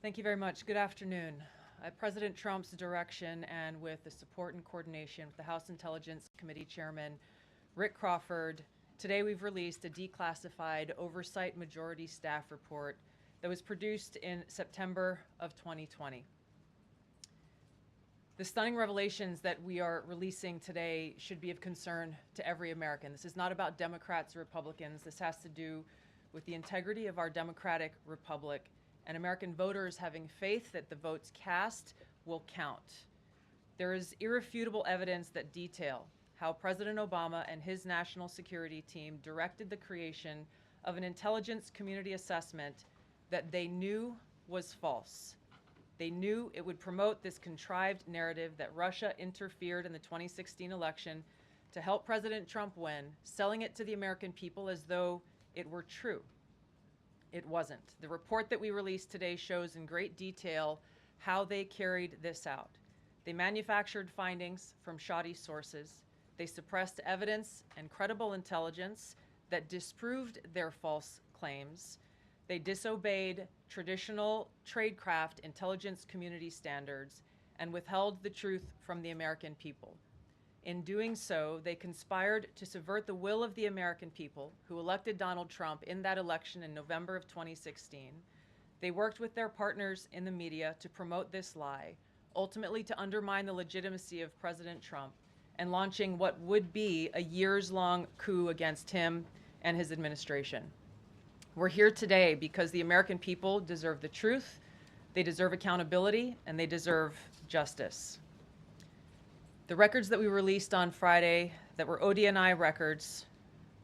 Thank you very much. Good afternoon. At President Trump's direction and with the support and coordination with the House Intelligence Committee Chairman Rick Crawford, today we've released a declassified Oversight Majority Staff report that was produced in September of 2020. The stunning revelations that we are releasing today should be of concern to every American. This is not about Democrats or Republicans. This has to do with the integrity of our democratic republic and American voters having faith that the votes cast will count. There is irrefutable evidence that detail how President Obama and his national security team directed the creation of an intelligence community assessment that they knew was false. They knew it would promote this contrived narrative that Russia interfered in the 2016 election to help President Trump win, selling it to the American people as though it were true. It wasn't. The report that we released today shows in great detail how they carried this out. They manufactured findings from shoddy sources. They suppressed evidence and credible intelligence that disproved their false claims. They disobeyed traditional tradecraft intelligence community standards and withheld the truth from the American people. In doing so, they conspired to subvert the will of the American people who elected Donald Trump in that election in November of 2016. They worked with their partners in the media to promote this lie, ultimately to undermine the legitimacy of President Trump and launching what would be a years-long coup against him and his administration. We're here today because the American people deserve the truth, they deserve accountability, and they deserve justice. The records that we released on Friday that were ODNI records,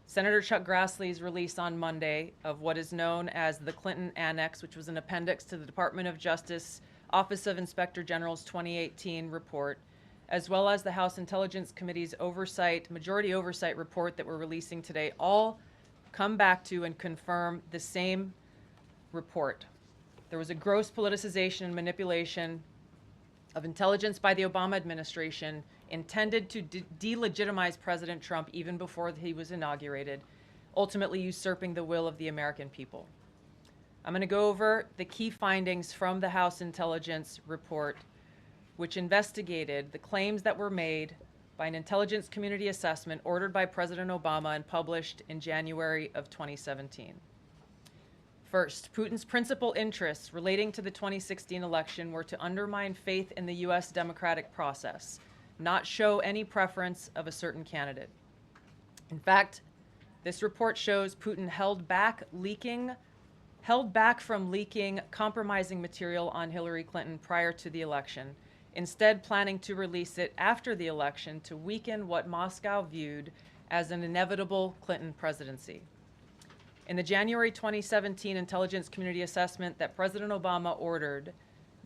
Senator Chuck Grassley's release on Monday of what is known as the Clinton Annex, which was an appendix to the Department of Justice Office of Inspector General's 2018 report, as well as the House Intelligence Committee's majority oversight report that we're releasing today, all come back to and confirm the same report. There was a gross politicization and manipulation of intelligence by the Obama administration intended to delegitimize President Trump even before he was inaugurated, ultimately usurping the will of the American people. I'm going to go over the key findings from the House Intelligence report, which investigated the claims that were made by an intelligence community assessment ordered by President Obama and published in January of 2017. First, Putin's principal interests relating to the 2016 election were to undermine faith in the U.S. democratic process, not show any preference of a certain candidate. In fact, this report shows Putin held back from leaking compromising material on Hillary Clinton prior to the election, instead planning to release it after the election to weaken what Moscow viewed as an inevitable Clinton presidency. In the January 2017 intelligence community assessment that President Obama ordered,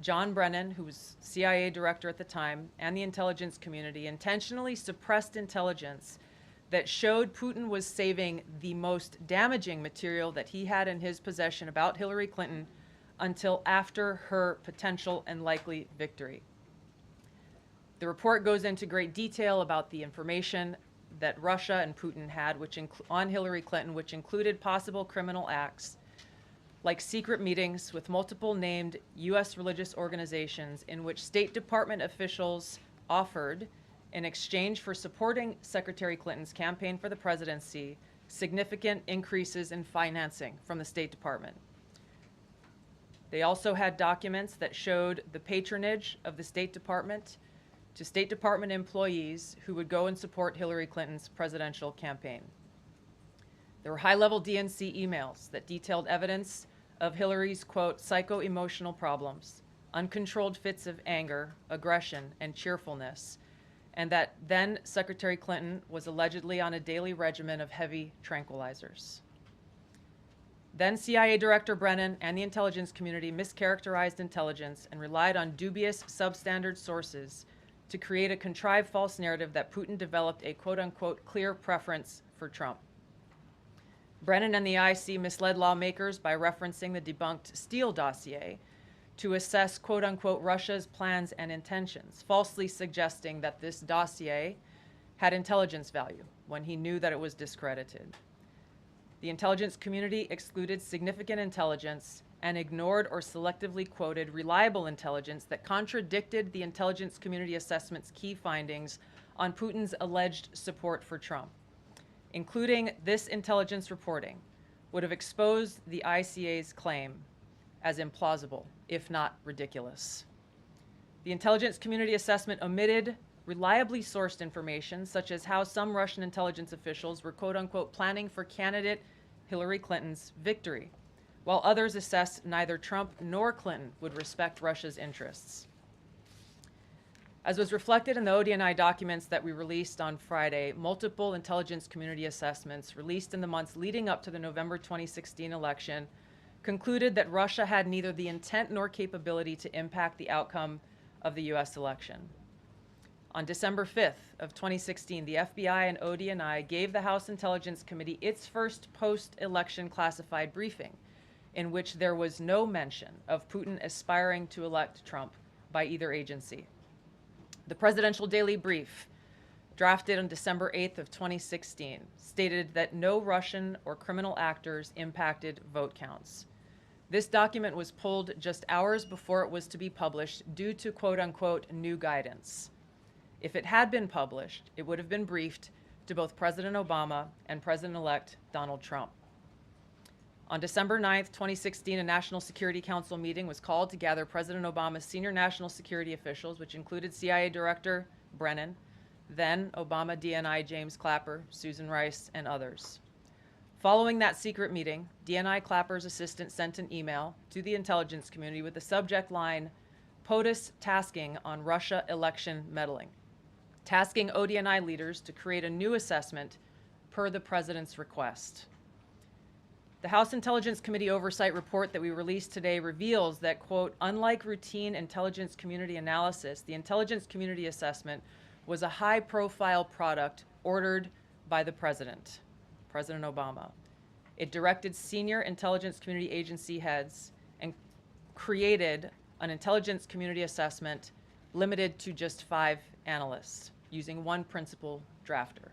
John Brennan, who was CIA director at the time, and the intelligence community intentionally suppressed intelligence that showed Putin was saving the most damaging material that he had in his possession about Hillary Clinton until after her potential and likely victory. The report goes into great detail about the information that Russia and Putin had on Hillary Clinton, which included possible criminal acts like secret meetings with multiple named U.S. religious organizations in which State Department officials offered, in exchange for supporting Secretary Clinton's campaign for the presidency, significant increases in financing from the State Department. They also had documents that showed the patronage of the State Department to State Department employees who would go and support Hillary Clinton's presidential campaign. There were high-level DNC emails that detailed evidence of Hillary's, quote, psycho-emotional problems, uncontrolled fits of anger, aggression, and cheerfulness, and that then Secretary Clinton was allegedly on a daily regimen of heavy tranquilizers. Then CIA Director Brennan and the intelligence community mischaracterized intelligence and relied on dubious substandard sources to create a contrived false narrative that Putin developed a quote-unquote clear preference for Trump. Brennan and the IC misled lawmakers by referencing the debunked Steele dossier to assess quote-unquote Russia's plans and intentions, falsely suggesting that this dossier had intelligence value when he knew that it was discredited. The intelligence community excluded significant intelligence and ignored or selectively quoted reliable intelligence that contradicted the intelligence community assessment's key findings on Putin's alleged support for Trump. Including this intelligence reporting would have exposed the ICA's claim as implausible, if not ridiculous. The intelligence community assessment omitted reliably sourced information, such as how some Russian intelligence officials were quote-unquote planning for candidate Hillary Clinton's victory, while others assessed neither Trump nor Clinton would respect Russia's interests. As was reflected in the ODNI documents that we released on Friday, multiple intelligence community assessments released in the months leading up to the November 2016 election concluded that Russia had neither the intent nor capability to impact the outcome of the US election. On December 5th of 2016, the FBI and ODNI gave the House Intelligence Committee its first post-election classified briefing, in which there was no mention of Putin aspiring to elect Trump by either agency. The Presidential Daily Brief, drafted on December 8th of 2016, stated that no Russian or criminal actors impacted vote counts. This document was pulled just hours before it was to be published due to quote-unquote new guidance. If it had been published, it would have been briefed to both President Obama and President-elect Donald Trump. On December 9th, 2016, a National Security Council meeting was called to gather President Obama's senior national security officials, which included CIA Director Brennan, then Obama DNI James Clapper, Susan Rice, and others. Following that secret meeting, DNI Clapper's assistant sent an email to the intelligence community with the subject line, POTUS tasking on Russia election meddling, tasking ODNI leaders to create a new assessment per the president's request. The House Intelligence Committee Oversight Report that we released today reveals that, quote, unlike routine intelligence community analysis, the intelligence community assessment was a high-profile product ordered by the president, President Obama. It directed senior intelligence community agency heads and created an intelligence community assessment limited to just 5 analysts, using one principal drafter.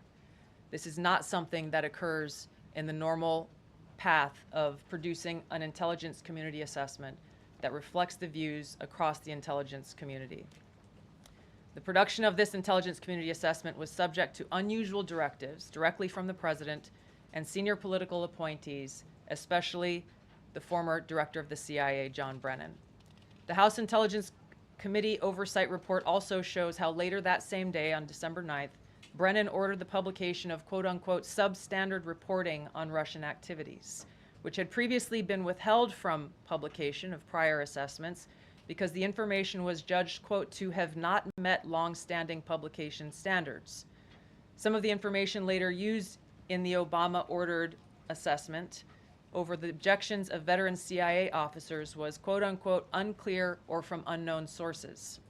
This is not something that occurs in the normal path of producing an intelligence community assessment that reflects the views across the intelligence community. The production of this intelligence community assessment was subject to unusual directives directly from the president and senior political appointees, especially the former director of the CIA, John Brennan. The House Intelligence Committee Oversight Report also shows how later that same day, on December 9th, Brennan ordered the publication of quote-unquote substandard reporting on Russian activities, which had previously been withheld from publication of prior assessments because the information was judged, quote, to have not met long-standing publication standards. Some of the information later used in the Obama-ordered assessment over the objections of veteran CIA officers was, quote-unquote, unclear or from unknown sources.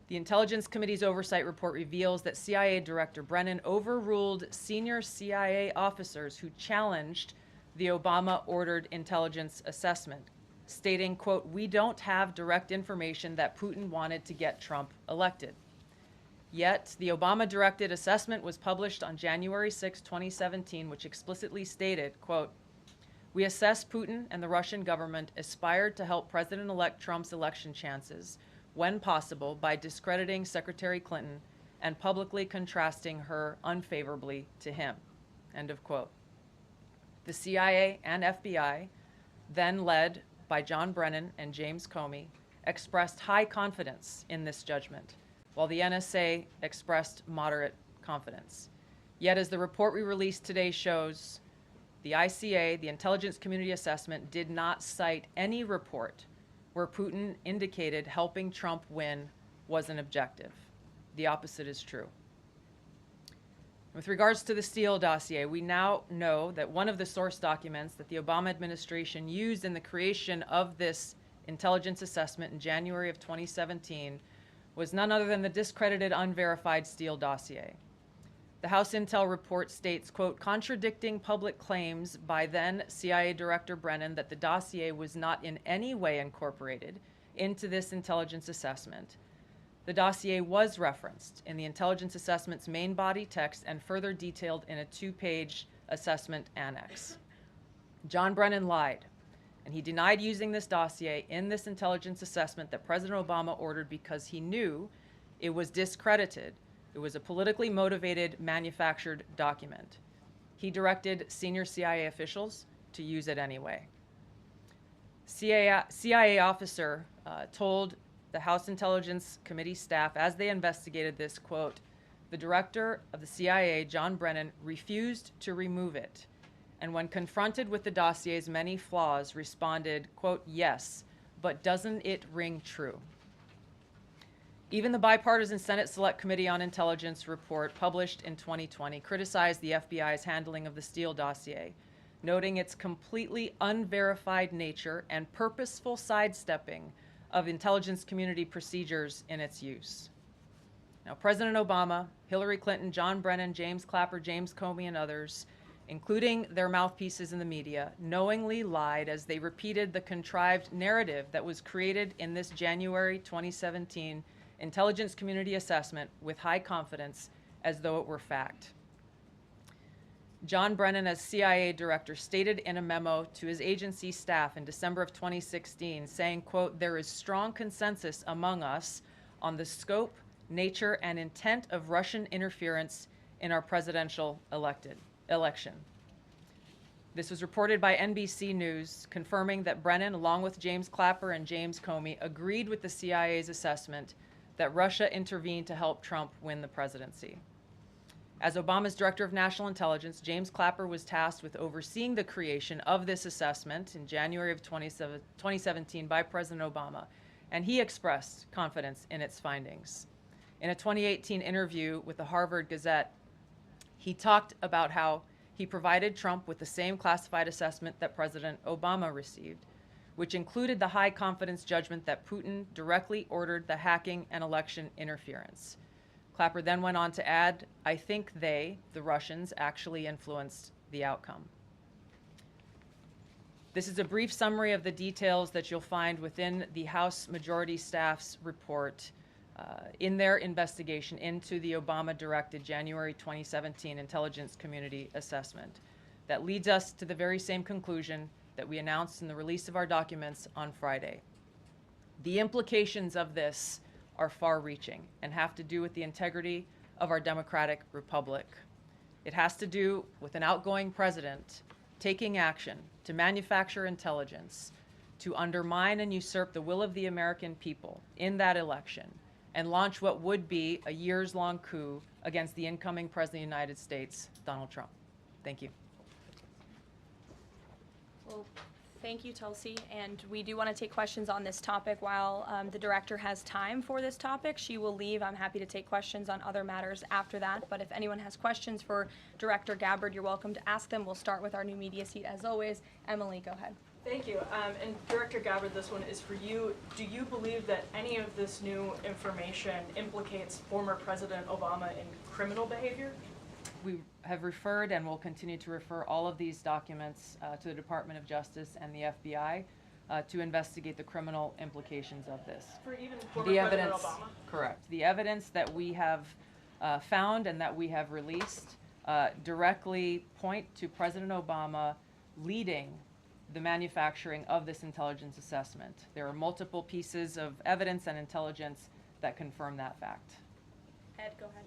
The Intelligence Committee's Oversight Report reveals that CIA Director Brennan overruled senior CIA officers who challenged the Obama-ordered intelligence assessment, stating, quote, we don't have direct information that Putin wanted to get Trump elected. Yet, the Obama-directed assessment was published on January 6, 2017, which explicitly stated, quote, we assess Putin and the Russian government aspired to help President-elect Trump's election chances when possible by discrediting Secretary Clinton and publicly contrasting her unfavorably to him, end of quote. The CIA and FBI, then led by John Brennan and James Comey, expressed high confidence in this judgment, while the NSA expressed moderate confidence. Yet, as the report we released today shows, the ICA, the Intelligence Community Assessment, did not cite any report where Putin indicated helping Trump win was an objective. The opposite is true. With regards to the Steele dossier, we now know that one of the source documents that the Obama administration used in the creation of this intelligence assessment in January of 2017 was none other than the discredited, unverified Steele dossier. The House Intel report states, quote, contradicting public claims by then CIA Director Brennan that the dossier was not in any way incorporated into this intelligence assessment. The dossier was referenced in the intelligence assessment's main body text and further detailed in a 2-page Assessment Annex. John Brennan lied, and he denied using this dossier in this intelligence assessment that President Obama ordered because he knew it was discredited. It was a politically motivated, manufactured document. He directed senior CIA officials to use it anyway. CIA officer told the House Intelligence Committee staff as they investigated this, quote, "The director of the CIA, John Brennan, refused to remove it, and when confronted with the dossier's many flaws, responded, quote, 'Yes, but doesn't it ring true?'" Even the bipartisan Senate Select Committee on Intelligence report published in 2020 criticized the FBI's handling of the Steele dossier, noting its completely unverified nature and purposeful sidestepping of intelligence community procedures in its use. Now, President Obama, Hillary Clinton, John Brennan, James Clapper, James Comey, and others, including their mouthpieces in the media, knowingly lied as they repeated the contrived narrative that was created in this January 2017 intelligence community assessment with high confidence as though it were fact. John Brennan, as CIA director, stated in a memo to his agency staff in December of 2016, saying, quote, "There is strong consensus among us on the scope, nature, and intent of Russian interference in our presidential election." This was reported by NBC News, confirming that Brennan, along with James Clapper and James Comey, agreed with the CIA's assessment that Russia intervened to help Trump win the presidency. As Obama's Director of National Intelligence, James Clapper was tasked with overseeing the creation of this assessment in January of 2017 by President Obama, and he expressed confidence in its findings. In a 2018 interview with the Harvard Gazette, he talked about how he provided Trump with the same classified assessment that President Obama received, which included the high confidence judgment that Putin directly ordered the hacking and election interference. Clapper then went on to add, "I think they, the Russians, actually influenced the outcome." This is a brief summary of the details that you'll find within the House Majority Staff's report in their investigation into the Obama-directed January 2017 Intelligence Community Assessment. That leads us to the very same conclusion that we announced in the release of our documents on Friday. The implications of this are far-reaching and have to do with the integrity of our democratic republic. It has to do with an outgoing president taking action to manufacture intelligence, to undermine and usurp the will of the American people in that election, and launch what would be a years-long coup against the incoming President of the United States, Donald Trump. Thank you. Well, thank you, Tulsi. And we do want to take questions on this topic while the director has time for this topic. She will leave. I'm happy to take questions on other matters after that. But if anyone has questions for Director Gabbard, you're welcome to ask them. We'll start with our new media seat as always. Emily, go ahead. Thank you. And Director Gabbard, this one is for you. Do you believe that any of this new information implicates former President Obama in criminal behavior? We have referred and will continue to refer all of these documents to the Department of Justice and the FBI to investigate the criminal implications of this. For even former The President evidence, Obama? correct. The evidence that we have found and that we have released directly point to President Obama leading the manufacturing of this intelligence assessment. There are multiple pieces of evidence and intelligence that confirm that fact. Ed, go ahead.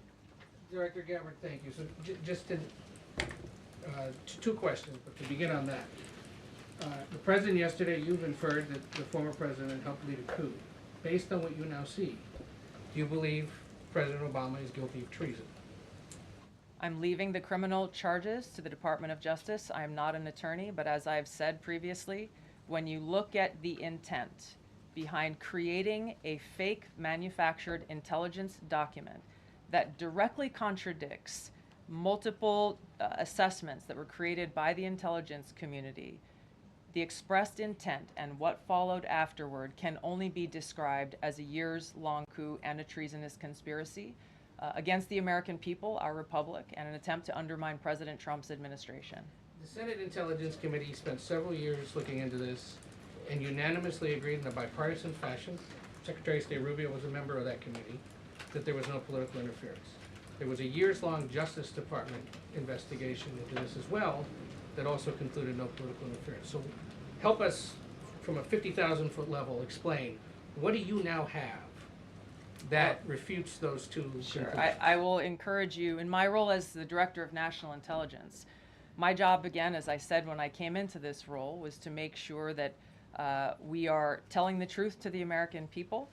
Director Gabbard, thank you. So just to, two questions, but to begin on that. The president yesterday, you've inferred that the former president helped lead a coup. Based on what you now see, do you believe President Obama is guilty of treason? I'm leaving the criminal charges to the Department of Justice. I am not an attorney, but as I've said previously, when you look at the intent behind creating a fake manufactured intelligence document that directly contradicts multiple assessments that were created by the intelligence community, the expressed intent and what followed afterward can only be described as a years-long coup and a treasonous conspiracy against the American people, our republic, and an attempt to undermine President Trump's administration. The Senate Intelligence Committee spent several years looking into this and unanimously agreed in a bipartisan fashion, Secretary of State Rubio was a member of that committee, that there was no political interference. There was a years-long Justice Department investigation into this as well that also concluded no political interference. So help us, from a 50,000-foot level, explain, what do you now have that refutes those two conclusions? I will encourage you, in my role as the Director of National Intelligence, my job, again, as I said when I came into this role, was to make sure that we are telling the truth to the American people,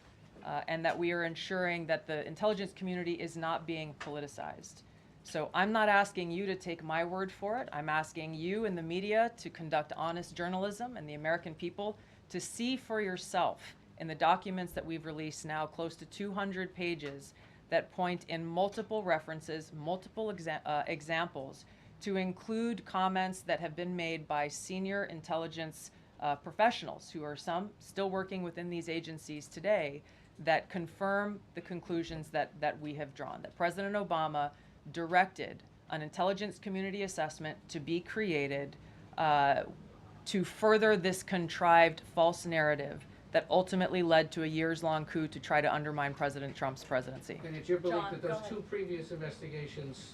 and that we are ensuring that the intelligence community is not being politicized. So I'm not asking you to take my word for it. I'm asking you and the media to conduct honest journalism, and the American people to see for yourself in the documents that we've released now, close to 200 pages, that point in multiple references, multiple examples, to include comments that have been made by senior intelligence professionals, who are some still working within these agencies today, that confirm the conclusions that we have drawn, that President Obama directed an intelligence community assessment to be created to further this contrived false narrative that ultimately led to a years-long coup to try to undermine President Trump's presidency. And it's your belief John, that go those ahead. two previous investigations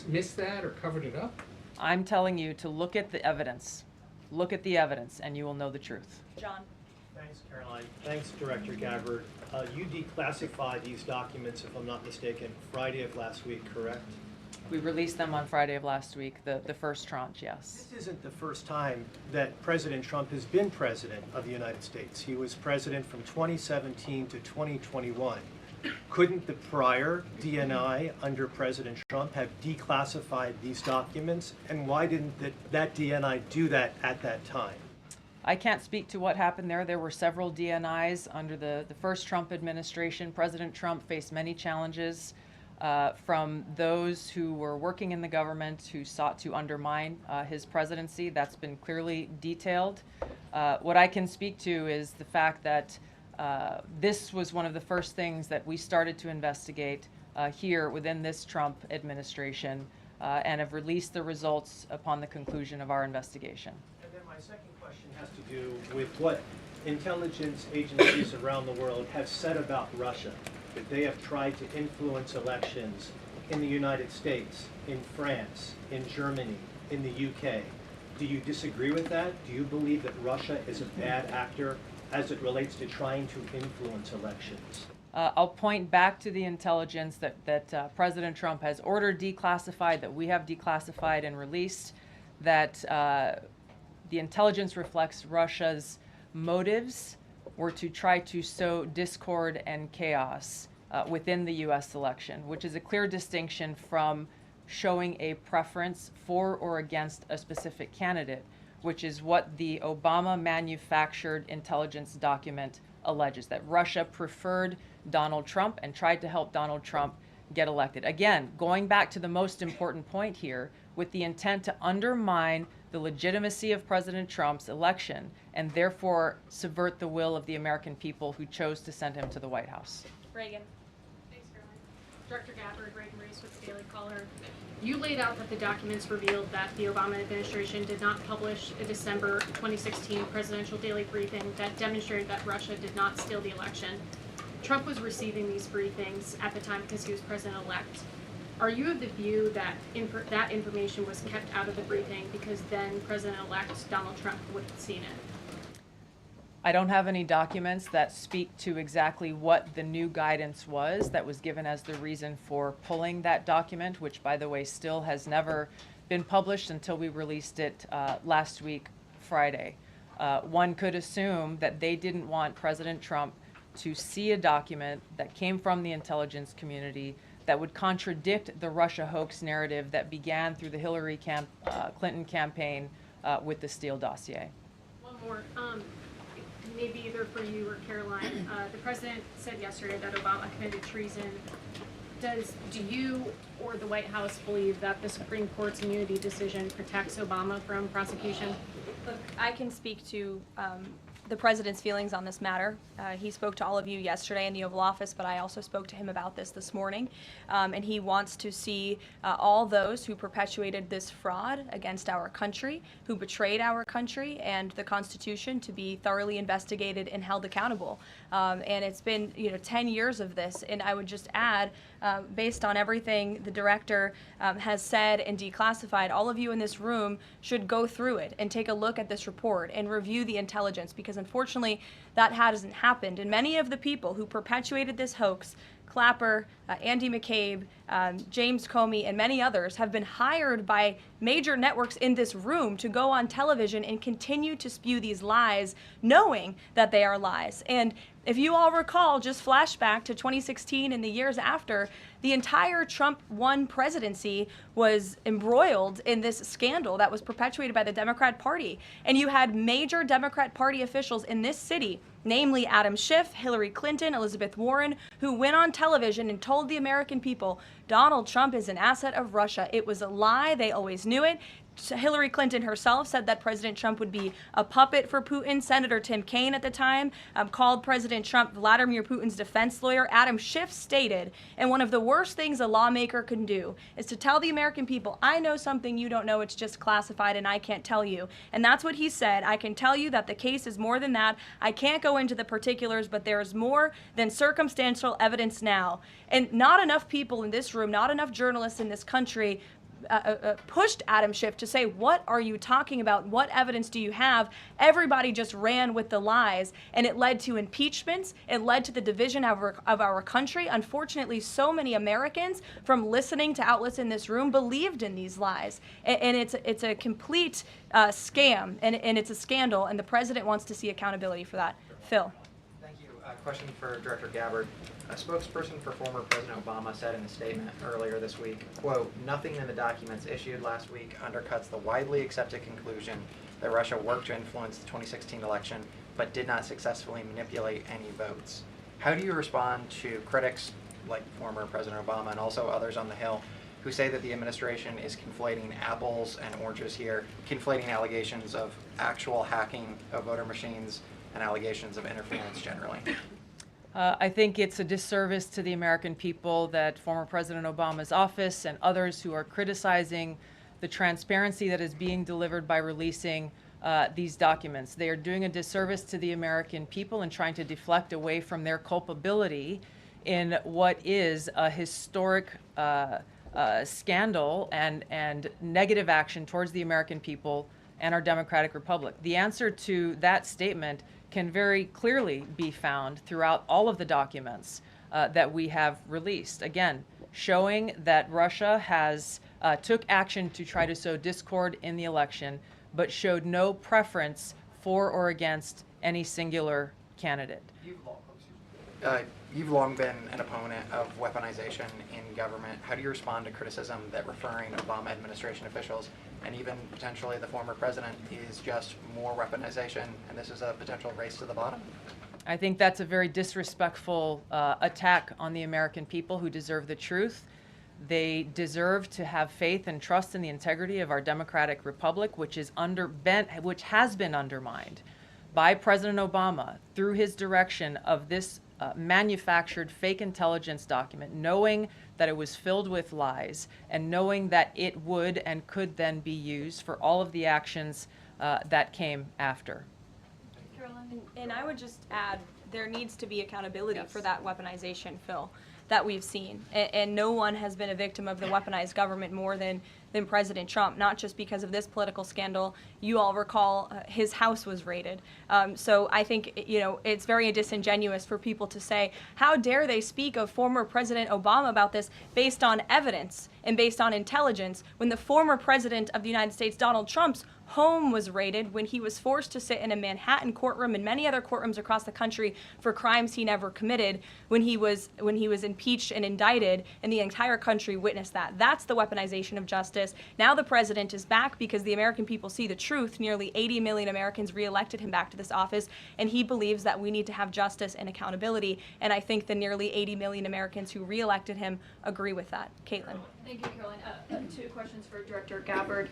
missed that or covered it up? I'm telling you to look at the evidence. Look at the evidence, and you will know the truth. John. Thanks, Caroline. Thanks, Director Gabbard. You declassified these documents, if I'm not mistaken, Friday of last week, correct? We released them on Friday of last week, the first tranche, yes. This isn't the first time that President Trump has been president of the United States. He was president from 2017 to 2021. Couldn't the prior DNI under President Trump have declassified these documents? And why didn't that DNI do that at that time? I can't speak to what happened there. There were several DNIs under the first Trump administration. President Trump faced many challenges from those who were working in the government who sought to undermine his presidency. That's been clearly detailed. What I can speak to is the fact that this was one of the first things that we started to investigate here within this Trump administration, and have released the results upon the conclusion of our investigation. And then my second question has to do with what intelligence agencies around the world have said about Russia, that they have tried to influence elections in the United States, in France, in Germany, in the UK. Do you disagree with that? Do you believe that Russia is a bad actor as it relates to trying to influence elections? I'll point back to the intelligence that President Trump has ordered declassified, that we have declassified and released, that the intelligence reflects Russia's motives were to try to sow discord and chaos within the U.S. election, which is a clear distinction from showing a preference for or against a specific candidate, which is what the Obama manufactured intelligence document alleges, that Russia preferred Donald Trump and tried to help Donald Trump get elected. Again, going back to the most important point here, with the intent to undermine the legitimacy of President Trump's election and therefore subvert the will of the American people who chose to send him to the White House. Reagan. Thanks, Caroline. Director Gabbard, Reagan Reese with the Daily Caller. You laid out that the documents revealed that the Obama administration did not publish a December 2016 presidential daily briefing that demonstrated that Russia did not steal the election. Trump was receiving these briefings at the time because he was president-elect. Are you of the view that that information was kept out of the briefing because then President-elect Donald Trump would have seen it? I don't have any documents that speak to exactly what the new guidance was that was given as the reason for pulling that document, which, by the way, still has never been published until we released it last week, Friday. One could assume that they didn't want President Trump to see a document that came from the intelligence community that would contradict the Russia hoax narrative that began through the Hillary Clinton campaign with the Steele dossier. One more. Maybe either for you or Caroline. The president said yesterday that Obama committed treason. Do you or the White House believe that the Supreme Court's immunity decision protects Obama from prosecution? Look, I can speak to the president's feelings on this matter. He spoke to all of you yesterday in the Oval Office, but I also spoke to him about this morning. And he wants to see all those who perpetuated this fraud against our country, who betrayed our country and the Constitution, to be thoroughly investigated and held accountable. And it's been 10 years of this. And I would just add, based on everything the director has said and declassified, all of you in this room should go through it and take a look at this report and review the intelligence, because unfortunately that hasn't happened. And many of the people who perpetuated this hoax, Clapper, Andy McCabe, James Comey, and many others, have been hired by major networks in this room to go on television and continue to spew these lies, knowing that they are lies. And if you all recall, just flashback to 2016 and the years after, the entire Trump 1 presidency was embroiled in this scandal that was perpetuated by the Democrat Party. And you had major Democrat Party officials in this city, namely Adam Schiff, Hillary Clinton, Elizabeth Warren, who went on television and told the American people, Donald Trump is an asset of Russia. It was a lie. They always knew it. Hillary Clinton herself said that President Trump would be a puppet for Putin. Senator Tim Kaine at the time called President Trump Vladimir Putin's defense lawyer. Adam Schiff stated, and one of the worst things a lawmaker can do is to tell the American people, I know something you don't know, it's just classified and I can't tell you. And that's what he said. I can tell you that the case is more than that. I can't go into the particulars, but there is more than circumstantial evidence now. And not enough people in this room, not enough journalists in this country pushed Adam Schiff to say, what are you talking about? What evidence do you have? Everybody just ran with the lies, and it led to impeachments. It led to the division of our country. Unfortunately, so many Americans, from listening to outlets in this room, believed in these lies. And it's a complete scam, and it's a scandal, and the president wants to see accountability for that. Phil. Thank you. Question for Director Gabbard. A spokesperson for former President Obama said in a statement earlier this week, quote, nothing in the documents issued last week undercuts the widely accepted conclusion that Russia worked to influence the 2016 election but did not successfully manipulate any votes. How do you respond to critics like former President Obama and also others on the Hill who say that the administration is conflating apples and oranges here, conflating allegations of actual hacking of voter machines and allegations of interference generally? I think it's a disservice to the American people that former President Obama's office and others who are criticizing the transparency that is being delivered by releasing these documents. They are doing a disservice to the American people and trying to deflect away from their culpability in what is a historic scandal and negative action towards the American people and our democratic republic. The answer to that statement can very clearly be found throughout all of the documents that we have released. Again, showing that Russia has took action to try to sow discord in the election, but showed no preference for or against any singular candidate. You've long been an opponent of weaponization in government. How do you respond to criticism that referring Obama administration officials and even potentially the former president is just more weaponization and this is a potential race to the bottom? I think that's a very disrespectful attack on the American people who deserve the truth. They deserve to have faith and trust in the integrity of our democratic republic, which has been undermined by President Obama through his direction of this manufactured fake intelligence document, knowing that it was filled with lies and knowing that it would and could then be used for all of the actions that came after. Carolyn, and I would just add, there needs to be accountability Yes. for that weaponization, Phil, that we've seen. And no one has been a victim of the weaponized government more than President Trump, not just because of this political scandal. You all recall his house was raided. So I think, it's very disingenuous for people to say, how dare they speak of former President Obama about this based on evidence and based on intelligence when the former president of the United States, Donald Trump's home was raided, when he was forced to sit in a Manhattan courtroom and many other courtrooms across the country for crimes he never committed, when he was impeached and indicted, and the entire country witnessed that. That's the weaponization of justice. Now the president is back because the American people see the truth. Nearly 80 million Americans reelected him back to this office, and he believes that we need to have justice and accountability. And I think the nearly 80 million Americans who reelected him agree with that. Caitlin. Thank you, Caroline. Two questions for Director Gabbard,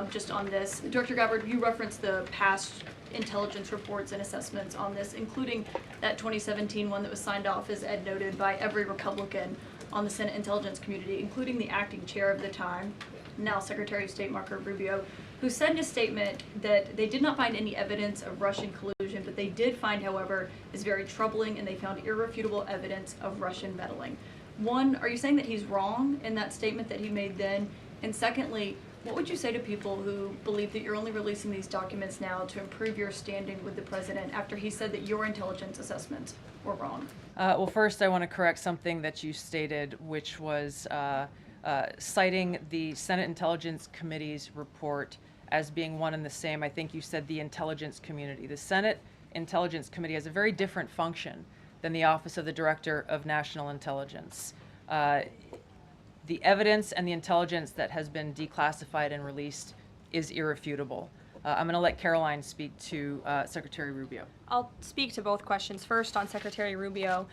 just on this. Director Gabbard, you referenced the past intelligence reports and assessments on this, including that 2017 one that was signed off, as Ed noted, by every Republican on the Senate Intelligence Community, including the acting chair of the time, now Secretary of State Marco Rubio, who said in a statement that they did not find any evidence of Russian collusion, but they did find, however, is very troubling, and they found irrefutable evidence of Russian meddling. One, are you saying that he's wrong in that statement that he made then? And secondly, what would you say to people who believe that you're only releasing these documents now to improve your standing with the president after he said that your intelligence assessments were wrong? Well, first, I want to correct something that you stated, which was citing the Senate Intelligence Committee's report as being one and the same. I think you said the intelligence community. The Senate Intelligence Committee has a very different function than the Office of the Director of National Intelligence. The evidence and the intelligence that has been declassified and released is irrefutable. I'm going to let Caroline speak to Secretary Rubio. I'll speak to both questions. First, on Secretary Rubio,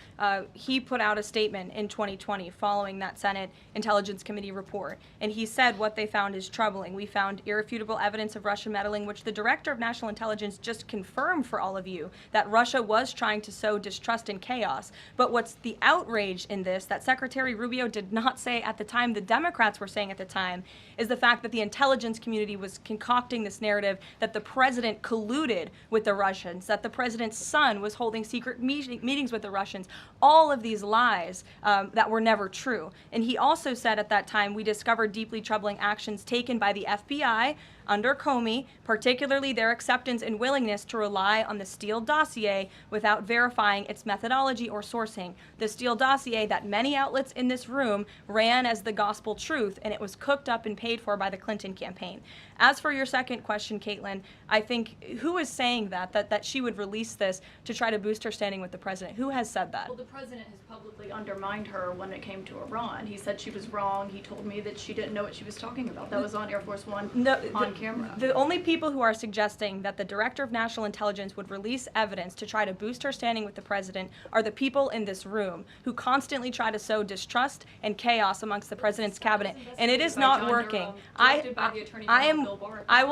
he put out a statement in 2020 following that Senate Intelligence Committee report, and he said what they found is troubling. We found irrefutable evidence of Russian meddling, which the Director of National Intelligence just confirmed for all of you, that Russia was trying to sow distrust and chaos. But what's the outrage in this that Secretary Rubio did not say at the time, the Democrats were saying at the time, is the fact that the intelligence community was concocting this narrative that the president colluded with the Russians, that the president's son was holding secret meetings with the Russians, all of these lies that were never true. And he also said at that time, we discovered deeply troubling actions taken by the FBI under Comey, particularly their acceptance and willingness to rely on the Steele dossier without verifying its methodology or sourcing. The Steele dossier that many outlets in this room ran as the gospel truth, and it was cooked up and paid for by the Clinton campaign. As for your second question, Caitlin, I think, who is saying that she would release this to try to boost her standing with the president? Who has said that? Well, the president has publicly undermined her when it came to Iran. He said she was wrong. He told me that she didn't know what she was talking about. That was on Air Force One on camera. The only people who are suggesting that the Director of National Intelligence would release evidence to try to boost her standing with the president are the people in this room who constantly try to sow distrust and chaos amongst the president's cabinet, and it is not working. I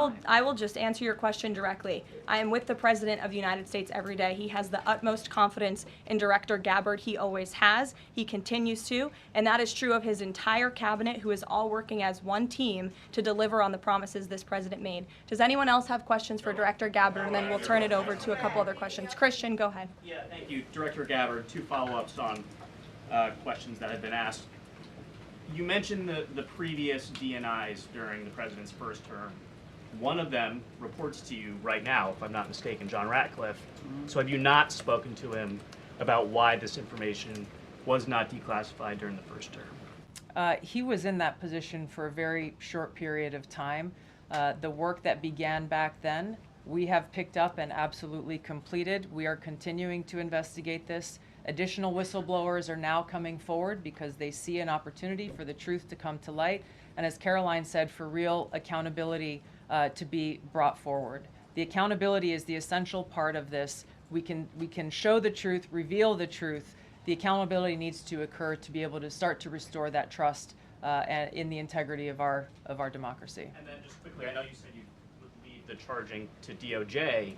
will just answer your question directly. I am with the President of the United States every day. He has the utmost confidence in Director Gabbard. He always has. He continues to, and that is true of his entire cabinet, who is all working as one team to deliver on the promises this president made. Does anyone else have questions for Director Gabbard? And then we'll turn it over to a couple other questions. Christian, go ahead. Yeah, thank you. Director Gabbard, two follow-ups on questions that have been asked. You mentioned the previous DNIs during the president's first term. One of them reports to you right now, if I'm not mistaken, John Ratcliffe. So have you not spoken to him about why this information was not declassified during the first term? He was in that position for a very short period of time. The work that began back then, we have picked up and absolutely completed. We are continuing to investigate this. Additional whistleblowers are now coming forward because they see an opportunity for the truth to come to light. And as Caroline said, for real accountability to be brought forward. The accountability is the essential part of this. We can show the truth, reveal the truth. The accountability needs to occur to be able to start to restore that trust in the integrity of our democracy. And then just quickly, I know you said you would leave the charging to DOJ,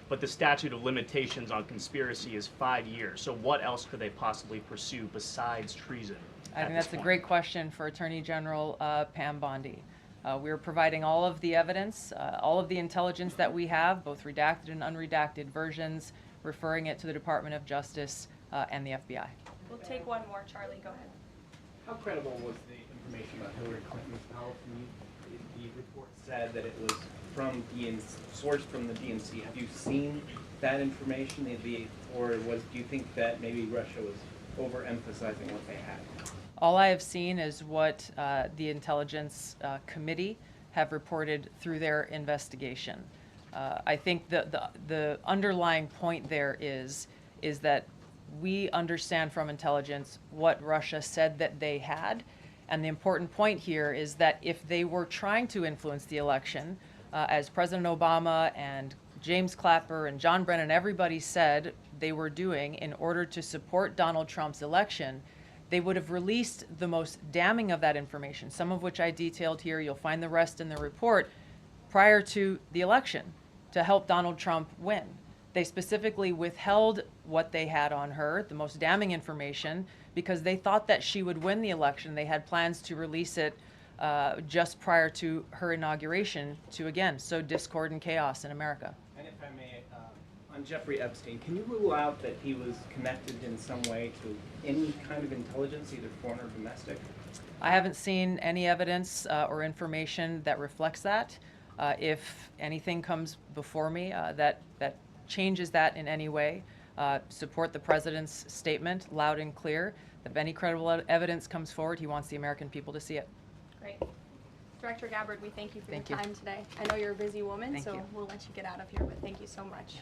but the statute of limitations on conspiracy is 5 years. So what else could they possibly pursue besides treason? I think that's a great question for Attorney General Pam Bondi. We are providing all of the evidence, all of the intelligence that we have, both redacted and unredacted versions, referring it to the Department of Justice and the FBI. We'll take one more. Charlie, go ahead. How credible was the information about Hillary Clinton's power from you? The report said that it was from sourced from the DNC. Have you seen that information, or do you think that maybe Russia was overemphasizing what they had? All I have seen is what the Intelligence Committee have reported through their investigation. I think the underlying point there is that we understand from intelligence what Russia said that they had. And the important point here is that if they were trying to influence the election, as President Obama and James Clapper and John Brennan, everybody said they were doing in order to support Donald Trump's election, they would have released the most damning of that information, some of which I detailed here. You'll find the rest in the report, prior to the election to help Donald Trump win. They specifically withheld what they had on her, the most damning information, because they thought that she would win the election. They had plans to release it just prior to her inauguration to, again, sow discord and chaos in America. And if I may, on Jeffrey Epstein, can you rule out that he was connected in some way to any kind of intelligence, either foreign or domestic? I haven't seen any evidence or information that reflects that. If anything comes before me that changes that in any way, support the president's statement loud and clear. If any credible evidence comes forward, he wants the American people to see it. Great. Director Gabbard, we thank you for Thank your you. time today. I know you're a busy woman, Thank so you. we'll let you get out of here, but thank you so much.